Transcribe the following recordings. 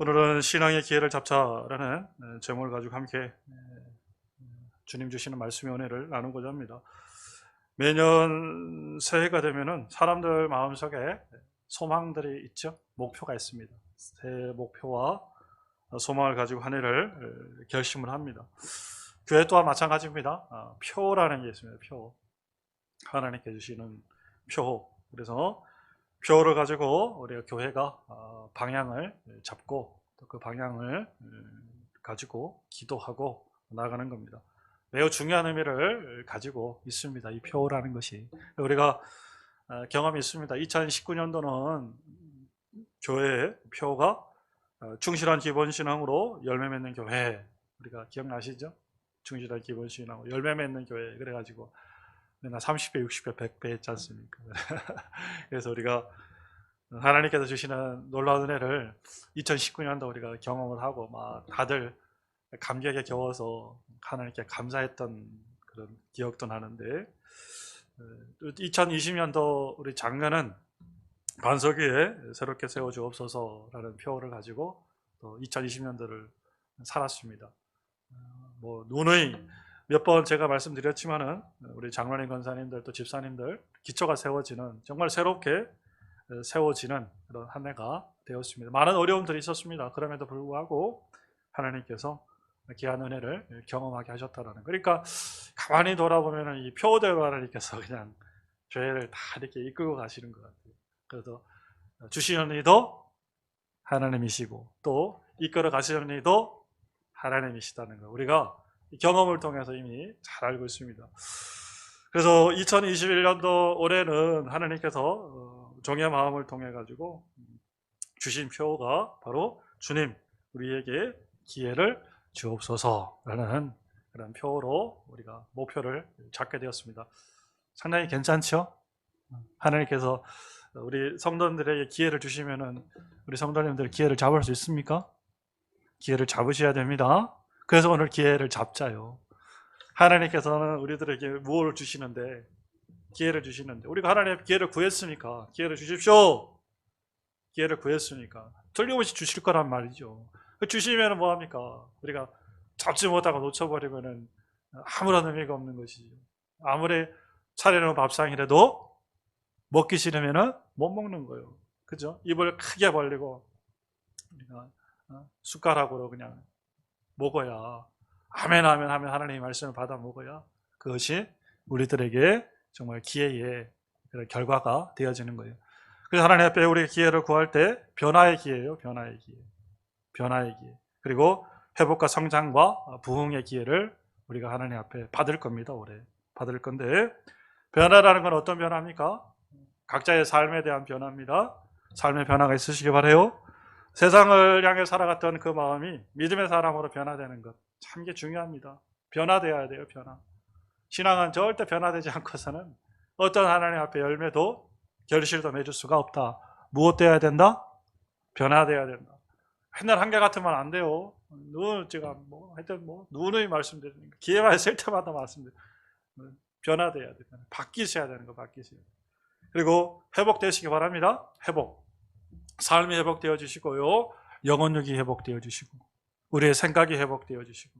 오늘은 신앙의 기회를 잡자라는 제목을 가지고 함께 주님 주시는 말씀의 은혜를 나누고자 합니다. 매년 새해가 되면은 사람들 마음속에 소망들이 있죠. 목표가 있습니다. 새해 목표와 소망을 가지고 한 해를 결심을 합니다. 교회 또한 마찬가지입니다. 표라는 게 있습니다. 표. 하나님께 주시는 표. 그래서 표를 가지고 우리가 교회가 방향을 잡고 또 그 방향을 가지고 기도하고 나가는 겁니다. 매우 중요한 의미를 가지고 있습니다. 이 표라는 것이. 우리가 경험이 있습니다. 2019년도는 교회의 표가 충실한 기본신앙으로 열매 맺는 교회. 우리가 기억나시죠? 충실한 기본신앙으로 열매 맺는 교회. 그래가지고 30배, 60배, 100배 했지 않습니까? 그래서 우리가 하나님께서 주시는 놀라운 은혜를 2019년도 우리가 경험을 하고 막 다들 감격에 겨워서 하나님께 감사했던 그런 기억도 나는데 2020년도 우리 작년은 반석 위에 새롭게 세워주옵소서라는 표어를 가지고 또 2020년도를 살았습니다. 뭐 누누이 몇 번 제가 말씀드렸지만은 우리 장로님 권사님들 또 집사님들 기초가 세워지는 정말 새롭게 세워지는 그런 한 해가 되었습니다. 많은 어려움들이 있었습니다. 그럼에도 불구하고 하나님께서 귀한 은혜를 경험하게 하셨다라는. 그러니까 가만히 돌아보면은 이 표대로 하나님께서 그냥 죄를 다 이렇게 이끌고 가시는 것 같아요. 그래서 주시는 이도 하나님이시고 또 이끌어 가시는 이도 하나님이시다는 거 우리가 경험을 통해서 이미 잘 알고 있습니다. 그래서 2021년도 올해는 하나님께서 종의 마음을 통해 가지고 주신 표가 바로 주님 우리에게 기회를 주옵소서라는 그런 표로 우리가 목표를 잡게 되었습니다. 상당히 괜찮죠? 하나님께서 우리 성도님들에게 기회를 주시면은 우리 성도님들 기회를 잡을 수 있습니까? 기회를 잡으셔야 됩니다. 그래서 오늘 기회를 잡자요. 하나님께서는 우리들에게 무엇을 주시는데 기회를 주시는데 우리가 하나님의 기회를 구했으니까 기회를 주십시오. 기회를 구했으니까 틀림없이 주실 거란 말이죠. 주시면 뭐합니까? 우리가 잡지 못하고 놓쳐버리면 아무런 의미가 없는 것이죠. 아무리 차려놓은 밥상이라도 먹기 싫으면 못 먹는 거예요. 그죠? 입을 크게 벌리고 우리가 숟가락으로 그냥 먹어야 아멘 하면 하나님의 말씀을 받아 먹어야 그것이 우리들에게 정말 기회의 그런 결과가 되어지는 거예요. 그래서 하나님 앞에 우리 기회를 구할 때 변화의 기회예요. 변화의 기회. 변화의 기회. 그리고 회복과 성장과 부흥의 기회를 우리가 하나님 앞에 받을 겁니다. 올해 받을 건데 변화라는 건 어떤 변화입니까? 각자의 삶에 대한 변화입니다. 삶의 변화가 있으시기 바라요. 세상을 향해 살아갔던 그 마음이 믿음의 사람으로 변화되는 것 참 게 중요합니다. 변화되어야 돼요. 변화. 신앙은 절대 변화되지 않고서는 어떤 하나님 앞에 열매도 결실도 맺을 수가 없다. 무엇 되어야 된다? 변화되어야 된다. 맨날 한결같으면 안 돼요. 제가 하여튼 누누이 말씀드리는 거 기회만 있을 때마다 말씀드려요. 변화돼야 돼요. 바뀌셔야 되는 거 바뀌셔야 돼요. 그리고 회복되시기 바랍니다. 회복. 삶이 회복되어 주시고요. 영혼력이 회복되어 주시고 우리의 생각이 회복되어 주시고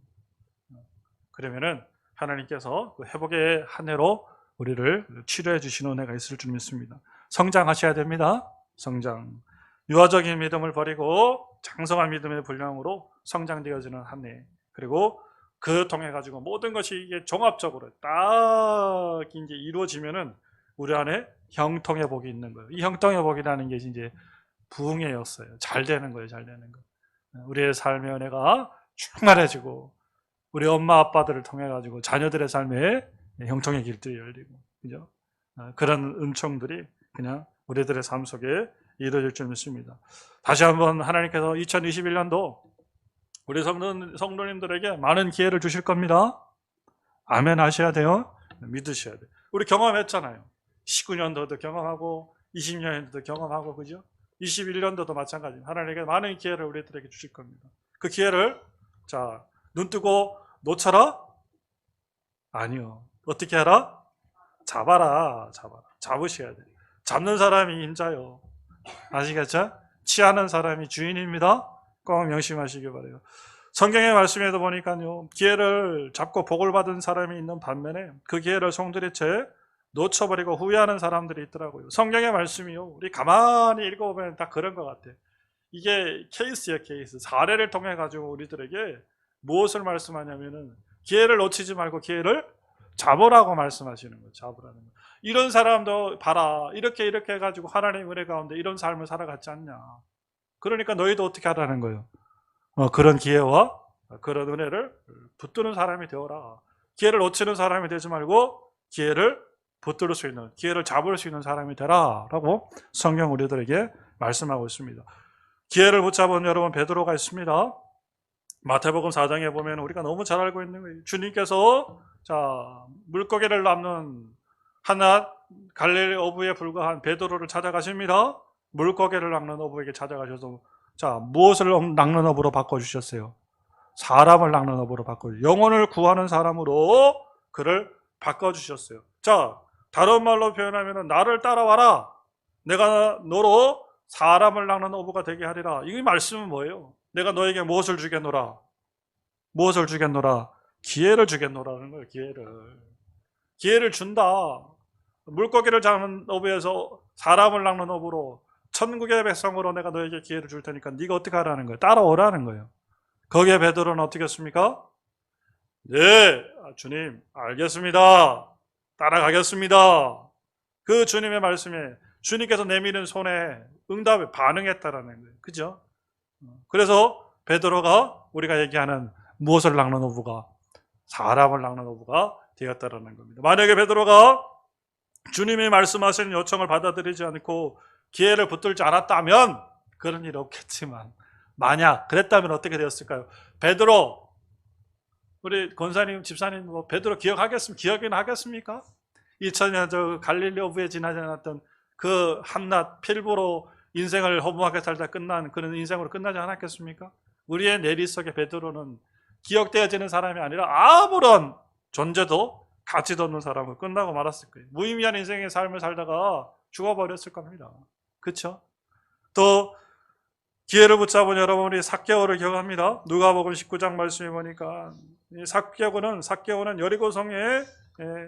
그러면은 하나님께서 그 회복의 한 해로 우리를 치료해 주시는 은혜가 있을 줄 믿습니다. 성장하셔야 됩니다. 성장. 유아적인 믿음을 버리고 장성한 믿음의 분량으로 성장되어지는 한 해. 그리고 그 통해 가지고 모든 것이 이게 종합적으로 딱 이제 이루어지면은 우리 안에 형통의 복이 있는 거예요. 이 형통의 복이라는 게 이제 부흥이었어요. 잘 되는 거예요. 잘 되는 거. 우리의 삶의 은혜가 충만해지고 우리 엄마 아빠들을 통해 가지고 자녀들의 삶에 형통의 길들이 열리고 그죠? 그런 은총들이 그냥 우리들의 삶 속에 이루어질 줄 믿습니다. 다시 한번 하나님께서 2021년도 우리 성도님들에게 많은 기회를 주실 겁니다. 아멘 하셔야 돼요. 믿으셔야 돼요. 우리 경험했잖아요. 19년도도 경험하고 20년도도 경험하고 그죠? 21년도도 마찬가지입니다. 하나님께 많은 기회를 우리들에게 주실 겁니다. 그 기회를 자, 눈 뜨고 놓쳐라? 아니요. 어떻게 하라? 잡아라. 잡으셔야 돼요. 잡는 사람이 인자요. 아시겠죠? 취하는 사람이 주인입니다. 꼭 명심하시기 바라요. 성경의 말씀에도 보니까요, 기회를 잡고 복을 받은 사람이 있는 반면에 그 기회를 송두리 채 놓쳐버리고 후회하는 사람들이 있더라고요. 성경의 말씀이요, 우리 가만히 읽어보면 다 그런 것 같아요. 이게 케이스예요, 케이스. 사례를 통해 가지고 우리들에게 무엇을 말씀하냐면은 기회를 놓치지 말고 기회를 잡으라고 말씀하시는 거예요. 잡으라는 거. 이런 사람도 봐라, 이렇게 해가지고 하나님의 은혜 가운데 이런 삶을 살아갔지 않냐. 그러니까 너희도 어떻게 하라는 거예요. 그런 기회와 그런 은혜를 붙드는 사람이 되어라. 기회를 놓치는 사람이 되지 말고 기회를 붙들 수 있는, 기회를 잡을 수 있는 사람이 되라 라고 성경 우리들에게 말씀하고 있습니다. 기회를 붙잡은 여러분 베드로가 있습니다. 마태복음 4장에 보면 우리가 너무 잘 알고 있는 거예요. 주님께서 물고기를 낚는 한낱 갈릴리 어부에 불과한 베드로를 찾아가십니다. 물고기를 낚는 어부에게 찾아가셔서 무엇을 낚는 어부로 바꿔주셨어요? 사람을 낚는 어부로 바꿔주셨어요. 영혼을 구하는 사람으로 그를 바꿔주셨어요. 다른 말로 표현하면 나를 따라와라. 내가 너로 사람을 낚는 어부가 되게 하리라. 이 말씀은 뭐예요? 내가 너에게 무엇을 주겠노라? 무엇을 주겠노라? 기회를 주겠노라는 거예요. 기회를 준다. 물고기를 잡는 어부에서 사람을 낚는 어부로 천국의 백성으로 내가 너에게 기회를 줄 테니까 네가 어떻게 하라는 거예요? 따라오라는 거예요. 거기에 베드로는 어떻게 했습니까? 네, 주님 알겠습니다. 따라가겠습니다. 그 주님의 말씀에 주님께서 내미는 손에 응답에 반응했다라는 거예요. 그죠? 그래서 베드로가 우리가 얘기하는 무엇을 낚는 어부가 사람을 낚는 어부가 되었다라는 겁니다. 만약에 베드로가 주님이 말씀하시는 요청을 받아들이지 않고 기회를 붙들지 않았다면 그런 일이 없겠지만 만약 그랬다면 어떻게 되었을까요? 베드로, 우리 권사님, 집사님 베드로 기억은 하겠습니까? 2000년 저 갈릴리 어부에 지나지 않았던 그 한낱 필부로 인생을 허무하게 살다 끝난 그런 인생으로 끝나지 않았겠습니까? 우리의 내리 속에 베드로는 기억되어지는 사람이 아니라 아무런 존재도 가치도 없는 사람으로 끝나고 말았을 거예요. 무의미한 인생의 삶을 살다가 죽어버렸을 겁니다. 그렇죠? 또 기회를 붙잡은 여러분이 삭개오를 기억합니다. 누가복음 19장 말씀에 보니까 삭개오는 여리고성의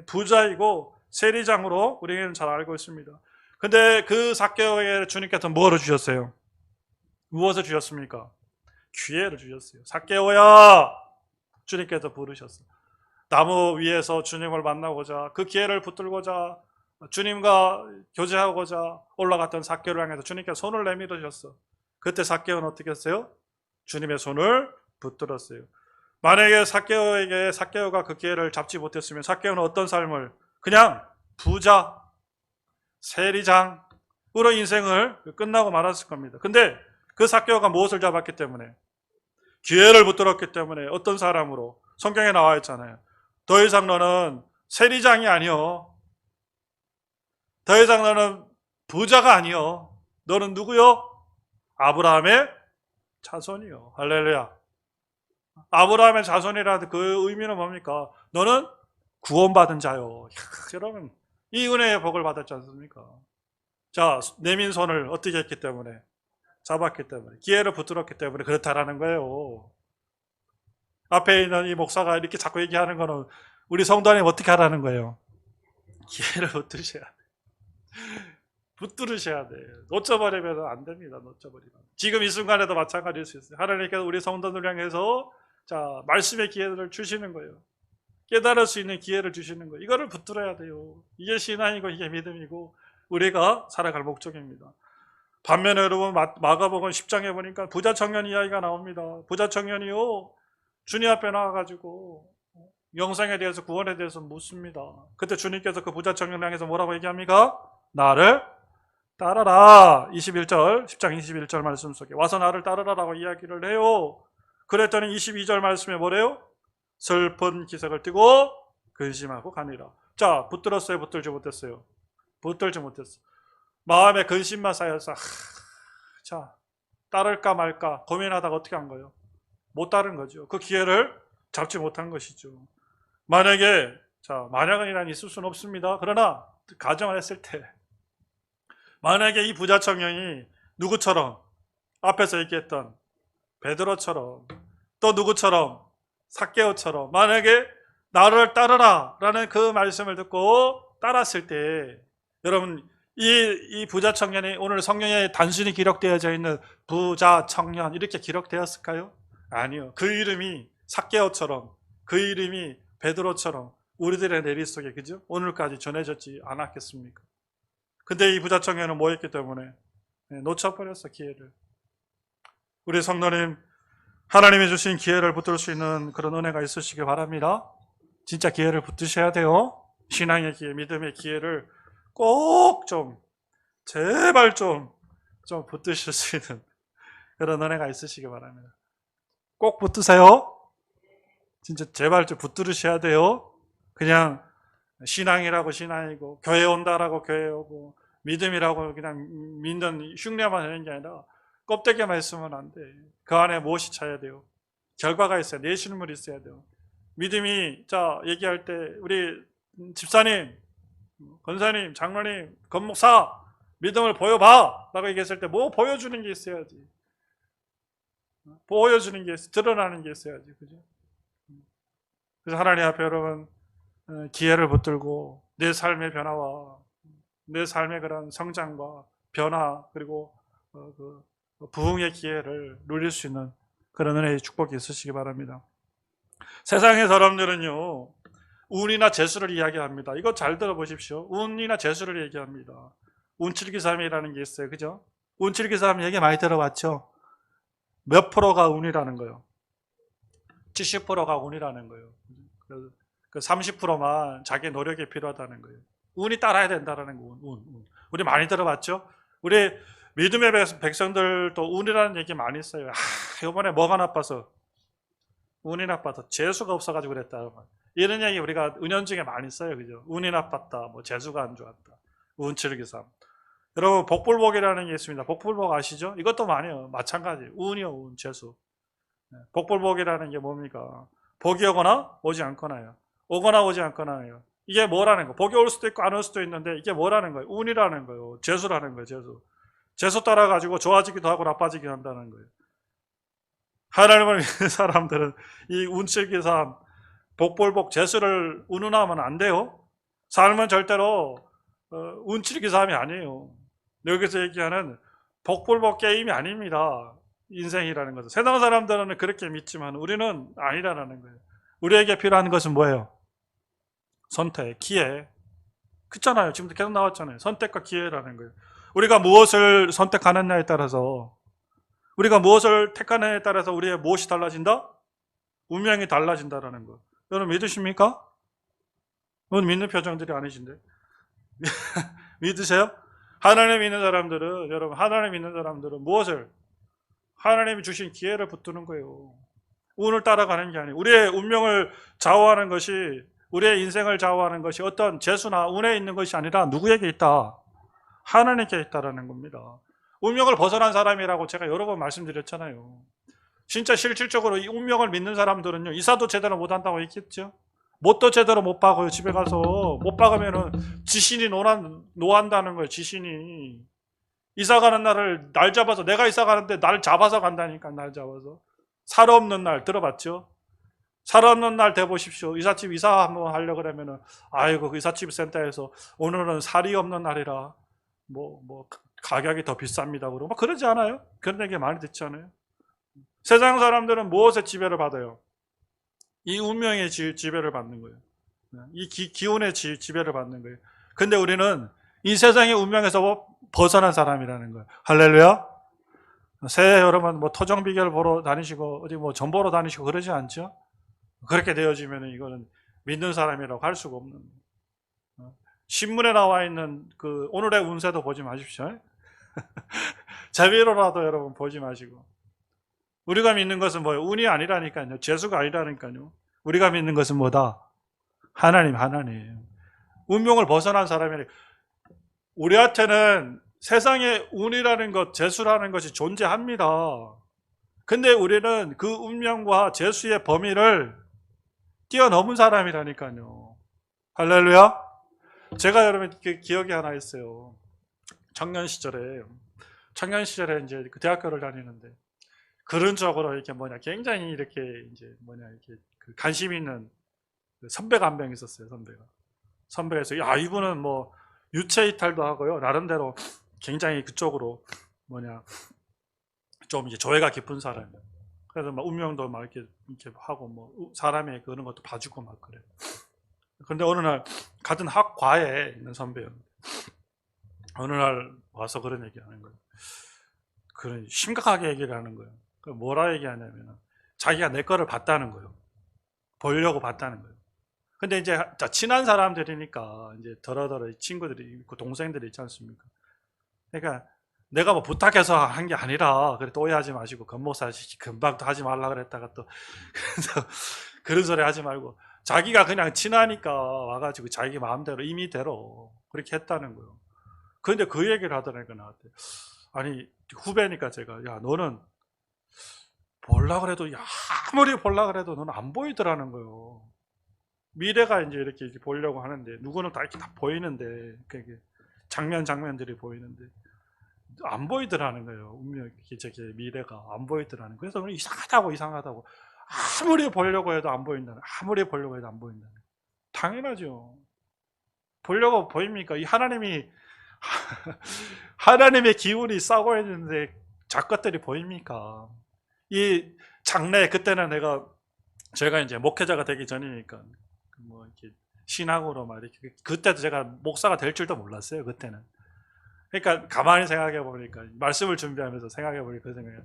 부자이고 세리장으로 우리는 잘 알고 있습니다. 근데 그 삭개오에게 주님께서 뭐를 주셨어요? 무엇을 주셨습니까? 기회를 주셨어요. 삭개오야, 주님께서 부르셨어요. 나무 위에서 주님을 만나고자, 그 기회를 붙들고자, 주님과 교제하고자 올라갔던 삭개오를 향해서 주님께서 손을 내밀으셨어. 그때 삭개오는 어떻게 했어요? 주님의 손을 붙들었어요. 만약에 삭개오가 그 기회를 잡지 못했으면 삭개오는 어떤 삶을, 그냥 부자, 세리장으로 인생을 끝나고 말았을 겁니다. 근데 그 삭개오가 무엇을 잡았기 때문에? 기회를 붙들었기 때문에 어떤 사람으로? 성경에 나와 있잖아요. 더 이상 너는 세리장이 아니요, 더 이상 너는 부자가 아니요, 너는 누구요? 아브라함의 자손이요. 할렐루야. 아브라함의 자손이라는 그 의미는 뭡니까? 너는 구원받은 자요. 여러분, 이 은혜의 복을 받았지 않습니까? 내민 손을 어떻게 했기 때문에? 잡았기 때문에, 기회를 붙들었기 때문에 그렇다라는 거예요. 앞에 있는 이 목사가 이렇게 자꾸 얘기하는 거는 우리 성도 안에 어떻게 하라는 거예요? 기회를 붙들으셔야 돼요. 놓쳐버리면 안 됩니다. 놓쳐버리면. 지금 이 순간에도 마찬가지일 수 있어요. 하나님께서 우리 성도들 향해서 말씀의 기회를 주시는 거예요. 깨달을 수 있는 기회를 주시는 거예요. 이거를 붙들어야 돼요. 이게 신앙이고 이게 믿음이고 우리가 살아갈 목적입니다. 반면에 여러분 마가복음 10장에 보니까 부자 청년 이야기가 나옵니다. 부자 청년이요, 주님 앞에 나와가지고 영생에 대해서, 구원에 대해서 묻습니다. 그때 주님께서 그 부자 청년을 향해서 뭐라고 얘기합니까? 나를 따라라. 10장 21절 말씀 속에 와서 나를 따르라라고 이야기를 해요. 그랬더니 22절 말씀에 뭐래요? 슬픈 기색을 띠고 근심하고 가니라. 붙들었어요? 붙들지 못했어요? 붙들지 못했어요. 마음에 근심만 쌓여서 따를까 말까 고민하다가 어떻게 한 거예요? 못 따른 거죠. 그 기회를 잡지 못한 것이죠. 만약은 이란 있을 수는 없습니다. 그러나 가정을 했을 때 만약에 이 부자 청년이 누구처럼 앞에서 얘기했던 베드로처럼 또 누구처럼 삭개오처럼 만약에 나를 따르라 라는 그 말씀을 듣고 따랐을 때 여러분 이 부자 청년이 오늘 성경에 단순히 기록되어져 있는 부자 청년 이렇게 기록되었을까요? 아니요. 그 이름이 삭개오처럼 그 이름이 베드로처럼 우리들의 내리 속에 그죠? 오늘까지 전해졌지 않았겠습니까? 근데 이 부자 청년은 뭐였기 때문에 놓쳐버렸어 기회를. 우리 성도님 하나님이 주신 기회를 붙들 수 있는 그런 은혜가 있으시길 바랍니다. 진짜 기회를 붙드셔야 돼요. 신앙의 기회, 믿음의 기회를 꼭 좀 제발 좀 붙드실 수 있는 그런 은혜가 있으시길 바랍니다. 꼭 붙드세요. 진짜 제발 좀 붙들으셔야 돼요. 그냥 신앙이라고 신앙이고 교회 온다라고 교회 오고 믿음이라고 그냥 믿는 흉내만 하는 게 아니라 껍데기만 있으면 안 돼. 그 안에 무엇이 차야 돼요? 결과가 있어야 돼요. 내실물이 있어야 돼요. 믿음이 자 얘기할 때 우리 집사님, 권사님, 장로님, 권목사 믿음을 보여봐 라고 얘기했을 때 뭐 보여주는 게 있어야지. 보여주는 게 드러나는 게 있어야지. 그죠? 그래서 하나님 앞에 여러분 기회를 붙들고 내 삶의 변화와 내 삶의 그런 성장과 변화 그리고 그 부흥의 기회를 누릴 수 있는 그런 은혜의 축복이 있으시기 바랍니다. 세상의 사람들은요 운이나 재수를 이야기합니다. 이거 잘 들어보십시오. 운이나 재수를 얘기합니다. 운칠기삼이라는 게 있어요. 그죠? 운칠기삼 얘기 많이 들어봤죠? 몇 프로가 운이라는 거예요? 70%가 운이라는 거예요. 그 30%만 자기 노력이 필요하다는 거예요. 운이 따라야 된다는 거. 운. 우리 많이 들어봤죠? 우리 믿음의 백성들도 운이라는 얘기 많이 써요. 이번에 뭐가 나빠서? 운이 나빠서 재수가 없어가지고 그랬다. 이런 얘기 우리가 은연중에 많이 써요. 그죠? 운이 나빴다. 뭐 재수가 안 좋았다. 운칠기삼. 여러분 복불복이라는 게 있습니다. 복불복 아시죠? 이것도 많이 해요. 마찬가지. 운이요. 운, 재수. 복불복이라는 게 뭡니까? 복이 오거나 오지 않거나요. 오거나 오지 않거나요. 이게 뭐라는 거? 복이 올 수도 있고 안 올 수도 있는데 이게 뭐라는 거예요? 운이라는 거예요. 재수라는 거예요. 재수. 재수 따라가지고 좋아지기도 하고 나빠지기도 한다는 거예요. 하나님을 믿는 사람들은 이 운칠기삼, 복불복, 재수를 운운하면 안 돼요. 삶은 절대로 운칠기삼이 아니에요. 여기서 얘기하는 복불복 게임이 아닙니다. 인생이라는 것은. 세상 사람들은 그렇게 믿지만 우리는 아니라는 거예요. 우리에게 필요한 것은 뭐예요? 선택, 기회. 그렇잖아요. 지금도 계속 나왔잖아요. 선택과 기회라는 거예요. 우리가 무엇을 선택하느냐에 따라서 우리가 무엇을 택하느냐에 따라서 우리의 무엇이 달라진다? 운명이 달라진다라는 거. 여러분 믿으십니까? 오늘 믿는 표정들이 아니신데. 믿으세요? 하나님 믿는 사람들은 여러분 하나님 믿는 사람들은 무엇을? 하나님이 주신 기회를 붙드는 거예요. 운을 따라가는 게 아니에요. 우리의 운명을 좌우하는 것이 우리의 인생을 좌우하는 것이 어떤 재수나 운에 있는 것이 아니라 누구에게 있다? 하나님께 있다라는 겁니다. 운명을 벗어난 사람이라고 제가 여러 번 말씀드렸잖아요. 진짜 실질적으로 이 운명을 믿는 사람들은요 이사도 제대로 못한다고 했겠죠. 못도 제대로 못 박아요. 집에 가서 못 박으면은 지신이 노한다는 거예요. 지신이 이사 가는 날을 날 잡아서 내가 이사 가는데 날 잡아서 간다니까. 날 잡아서 살 없는 날 들어봤죠? 살 없는 날 대보십시오. 이삿집 이사 한번 하려고 그러면은 아이고 그 이삿집 센터에서 오늘은 살이 없는 날이라 뭐 가격이 더 비쌉니다. 그러고 막 그러지 않아요? 그런 얘기 많이 듣지 않아요? 세상 사람들은 무엇의 지배를 받아요? 이 운명의 지배를 받는 거예요. 이 기운의 지배를 받는 거예요. 근데 우리는 이 세상의 운명에서 벗어난 사람이라는 거예요. 할렐루야. 새해 여러분 뭐 토정 비결 보러 다니시고 어디 뭐 점 보러 다니시고 그러지 않죠? 그렇게 되어지면 이거는 믿는 사람이라고 할 수가 없는 거예요. 신문에 나와 있는 그 오늘의 운세도 보지 마십시오. 재미로라도 여러분 보지 마시고. 우리가 믿는 것은 뭐예요? 운이 아니라니까요. 재수가 아니라니까요. 우리가 믿는 것은 뭐다? 하나님. 운명을 벗어난 사람이에요. 우리한테는 세상에 운이라는 것, 재수라는 것이 존재합니다. 근데 우리는 그 운명과 재수의 범위를 뛰어넘은 사람이라니까요. 할렐루야. 제가 여러분 기억이 하나 있어요. 청년 시절에 이제 그 대학교를 다니는데 그런 쪽으로 이렇게 굉장히 이렇게 이제 이렇게 그 관심 있는 그 선배가 한 명 있었어요. 선배에서 야 이분은 뭐 유체 이탈도 하고요. 나름대로 굉장히 그쪽으로 좀 이제 조예가 깊은 사람이에요. 그래서 막 운명도 막 이렇게 하고 뭐 사람의 그런 것도 봐주고 막 그래요. 근데 어느 날 같은 학과에 있는 선배였는데 어느 날 와서 그런 얘기하는 거예요. 그런 심각하게 얘기를 하는 거예요. 뭐라 얘기하냐면 자기가 내 거를 봤다는 거예요. 보려고 봤다는 거예요. 근데 이제 친한 사람들이니까 이제 더러더러 친구들이 있고 동생들이 있지 않습니까? 그러니까 내가 뭐 부탁해서 한 게 아니라 그래 또 오해하지 마시고 건목사 금방 또 하지 말라 그랬다가 또 그래서 그런 소리 하지 말고 자기가 그냥 친하니까 와가지고 자기 마음대로 임의대로 그렇게 했다는 거예요. 근데 그 얘기를 하더라니까 나한테. 아니 후배니까 제가 야 너는 볼라 그래도 아무리 볼라 그래도 너는 안 보이더라는 거예요. 미래가 이제 이렇게 보려고 하는데 누구는 다 이렇게 다 보이는데 그게 장면들이 보이는데 안 보이더라는 거예요. 운명 저게 미래가 안 보이더라는 거예요. 그래서 이상하다고 아무리 보려고 해도 안 보인다는 아무리 보려고 해도 안 보인다는 당연하죠. 보려고 보입니까? 이 하나님의 기운이 싸고 있는데 작것들이 보입니까? 이 장래 그때는 제가 이제 목회자가 되기 전이니까 뭐 이렇게 신학으로 막 이렇게 그때도 제가 목사가 될 줄도 몰랐어요. 그때는. 그러니까 가만히 생각해 보니까 말씀을 준비하면서 생각해 보니까 그 생각이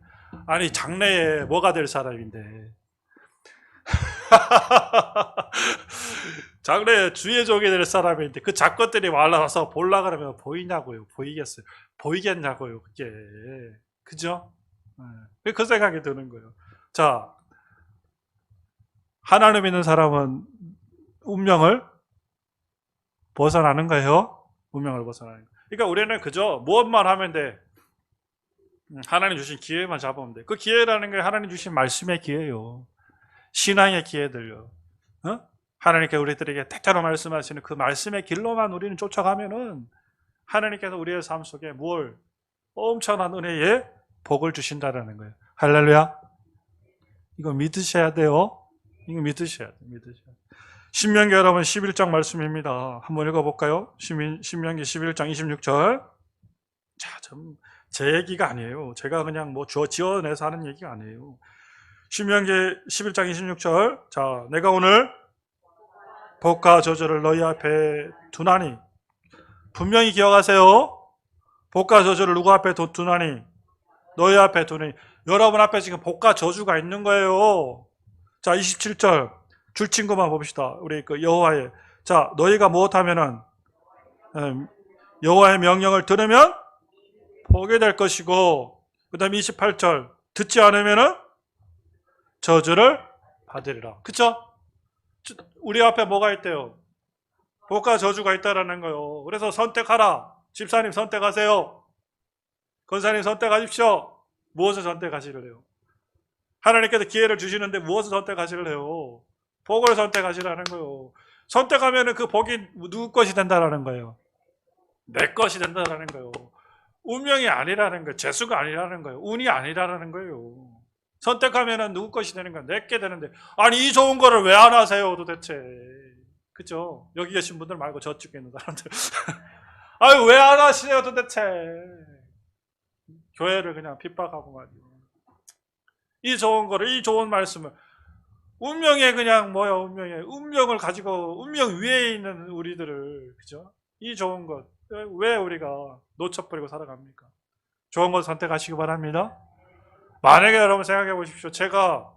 아니 장래에 뭐가 될 사람인데 장래에 주의 종이 될 사람인데 그 작것들이 말라와서 볼라 그러면 보이냐고요? 보이겠어요? 보이겠냐고요? 그게 그죠? 그 생각이 드는 거예요. 자, 하나님 있는 사람은 운명을 벗어나는 거예요. 운명을 벗어나는 거예요. 그러니까 우리는 그저 무엇만 하면 돼. 하나님 주신 기회만 잡으면 돼. 그 기회라는 게 하나님 주신 말씀의 기회요. 신앙의 기회들요. 어? 하나님께 우리들에게 때때로 말씀하시는 그 말씀의 길로만 우리는 쫓아가면은 하나님께서 우리의 삶 속에 뭘 엄청난 은혜의 복을 주신다라는 거예요. 할렐루야. 이거 믿으셔야 돼요. 이거 믿으셔야 돼요. 신명기 여러분 11장 말씀입니다. 한번 읽어볼까요? 신명기 11장 26절. 자, 제 얘기가 아니에요. 제가 그냥 뭐 지어내서 하는 얘기가 아니에요. 신명기 11장 26절. 자, 내가 오늘 복과 저주를 너희 앞에 두나니. 분명히 기억하세요. 복과 저주를 누구 앞에 두나니? 너희 앞에 두니. 여러분 앞에 지금 복과 저주가 있는 거예요. 자, 27절. 줄 친구만 봅시다. 우리 그 여호와의. 자, 너희가 무엇하면은 여호와의 명령을 들으면 보게 될 것이고, 그 다음에 28절. 듣지 않으면은 저주를 받으리라. 그쵸? 우리 앞에 뭐가 있대요? 복과 저주가 있다라는 거예요. 그래서 선택하라. 집사님 선택하세요. 권사님 선택하십시오. 무엇을 선택하시래요? 하나님께서 기회를 주시는데 무엇을 선택하시래요? 복을 선택하시라는 거예요. 선택하면 그 복이 누구 것이 된다라는 거예요? 내 것이 된다라는 거예요. 운명이 아니라는 거예요. 재수가 아니라는 거예요. 운이 아니라는 거예요. 선택하면 누구 것이 되는 거야? 내게 되는데 아니 이 좋은 거를 왜 안 하세요 도대체? 그죠? 여기 계신 분들 말고 저쪽에 있는 사람들 아유 왜 안 하시네요 도대체? 교회를 그냥 핍박하고 말이요. 이 좋은 거를 이 좋은 말씀을 운명에 그냥 운명을 가지고 운명 위에 있는 우리들을 그죠? 이 좋은 것 왜 우리가 놓쳐버리고 살아갑니까? 좋은 것 선택하시기 바랍니다. 만약에 여러분 생각해 보십시오. 제가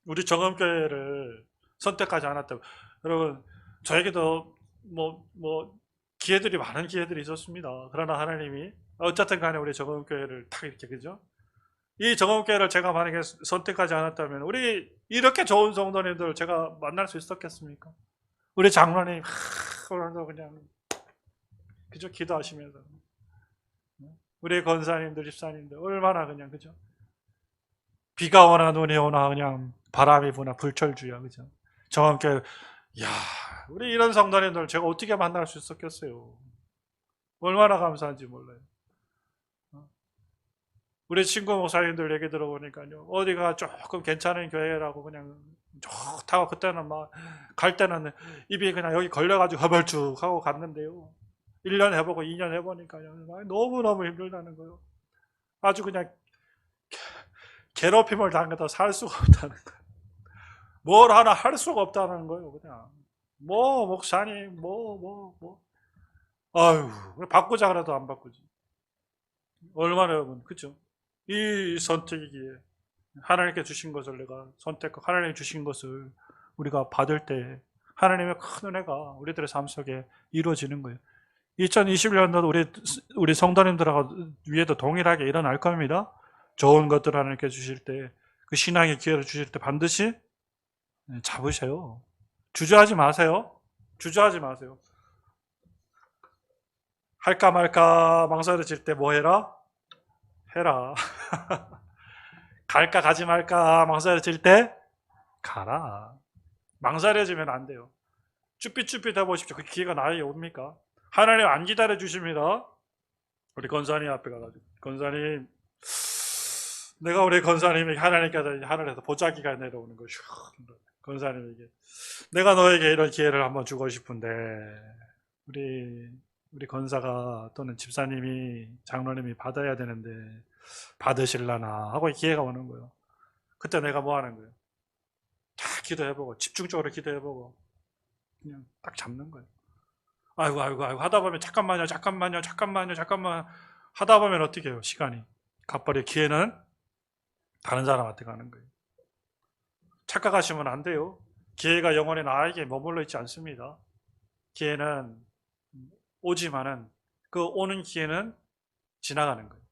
우리 정음교회를 선택하지 않았다고 여러분 저에게도 많은 기회들이 있었습니다. 그러나 하나님이 어쨌든 간에 우리 정음교회를 딱 이렇게 그죠? 이 정음교회를 제가 만약에 선택하지 않았다면 우리 이렇게 좋은 성도님들 제가 만날 수 있었겠습니까? 우리 장로님 오늘도 그냥 그저 기도하시면서 우리 권사님들 집사님들 얼마나 그냥 그죠? 비가 오나 눈이 오나 그냥 바람이 부나 불철주야 그죠? 정함께 야 우리 이런 성도님들 제가 어떻게 만날 수 있었겠어요? 얼마나 감사한지 몰라요. 우리 친구 목사님들 얘기 들어보니까요, 어디가 조금 괜찮은 교회라고 그냥 좋다고, 그때는 막 갈 때는 입이 그냥 여기 걸려가지고 허벌쭉 하고 갔는데요, 1년 해보고 2년 해보니까요, 너무너무 힘들다는 거예요. 아주 그냥 괴롭힘을 당해도 살 수가 없다는 거예요. 뭘 하나 할 수가 없다는 거예요. 그냥 뭐 목사님 아유, 바꾸자 그래도 안 바꾸지. 얼마나, 여러분, 그죠? 이 선택이기에 하나님께 주신 것을 내가 선택하고 하나님이 주신 것을 우리가 받을 때 하나님의 큰 은혜가 우리들의 삶 속에 이루어지는 거예요. 2021년도도 우리 성도님들하고 위에도 동일하게 일어날 겁니다. 좋은 것들 하나님께 주실 때, 그 신앙의 기회를 주실 때 반드시 잡으세요. 주저하지 마세요. 주저하지 마세요. 할까 말까 망설여질 때 뭐 해라? 해라. 갈까 가지 말까 망설여질 때 가라. 망설여지면 안 돼요. 쭈삣쭈삣 해보십시오. 그 기회가 나에게 옵니까? 하나님 안 기다려 주십니다. 우리 권사님 앞에 가가지고, 권사님, 내가 우리 권사님에게 하나님께서 하늘에서 보자기가 내려오는 거죠. 권사님에게, 내가 너에게 이런 기회를 한번 주고 싶은데 우리 권사가 또는 집사님이, 장로님이 받아야 되는데 받으실라나 하고 기회가 오는 거예요. 그때 내가 뭐 하는 거예요? 다 기도해보고, 집중적으로 기도해보고, 그냥 딱 잡는 거예요. 아이고 하다 보면 잠깐만 하다 보면 어떻게 해요? 시간이 가버려. 기회는 다른 사람한테 가는 거예요. 착각하시면 안 돼요. 기회가 영원히 나에게 머물러 있지 않습니다. 기회는 오지만은 그 오는 기회는 지나가는 거예요.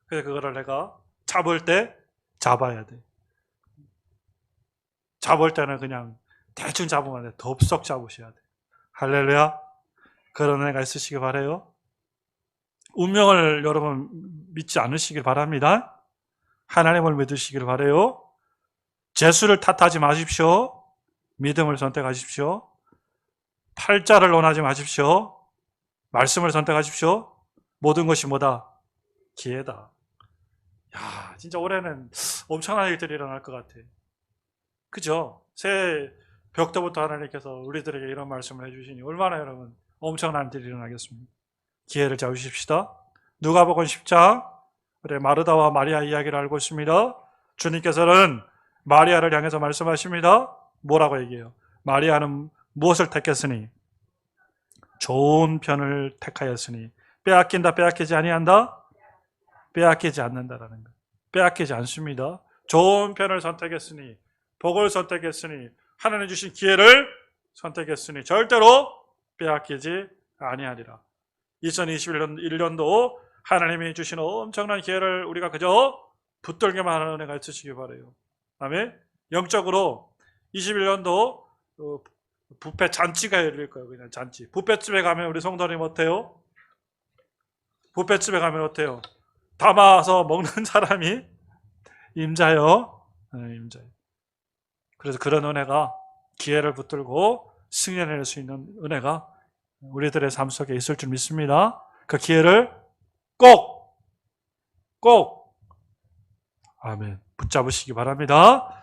그래서 그거를 내가 잡을 때 잡아야 돼. 잡을 때는 그냥 대충 잡으면 안 돼. 덥석 잡으셔야 돼. 할렐루야. 그런 은혜가 있으시길 바라요. 운명을 여러분 믿지 않으시길 바랍니다. 하나님을 믿으시길 바라요. 재수를 탓하지 마십시오. 믿음을 선택하십시오. 팔자를 논하지 마십시오. 말씀을 선택하십시오. 모든 것이 뭐다? 기회다. 야, 진짜 올해는 엄청난 일들이 일어날 것 같아. 그죠? 새해 벽도부터 하나님께서 우리들에게 이런 말씀을 해주시니 얼마나 여러분 엄청난 일이 일어나겠습니까? 기회를 잡으십시다. 누가복음 10장, 그래, 마르다와 마리아 이야기를 알고 있습니다. 주님께서는 마리아를 향해서 말씀하십니다. 뭐라고 얘기해요? 마리아는 무엇을 택했으니? 좋은 편을 택하였으니. 빼앗긴다, 빼앗기지 아니한다? 빼앗기지 않는다라는 거예요. 빼앗기지 않습니다. 좋은 편을 선택했으니, 복을 선택했으니, 하나님 주신 기회를 선택했으니 절대로 빼앗기지 아니하리라. 2021년도 하나님이 주신 엄청난 기회를 우리가 그저 붙들게만 하는 은혜가 있으시기 바라요. 아멘. 영적으로 21년도 뷔페 잔치가 열릴 거예요. 그냥 잔치. 뷔페집에 가면 우리 성도님 어때요? 뷔페집에 가면 어때요? 담아서 먹는 사람이 임자요. 임자요. 그래서 그런 은혜가, 기회를 붙들고 승리해낼 수 있는 은혜가 우리들의 삶 속에 있을 줄 믿습니다. 그 기회를 꼭 아멘, 붙잡으시기 바랍니다.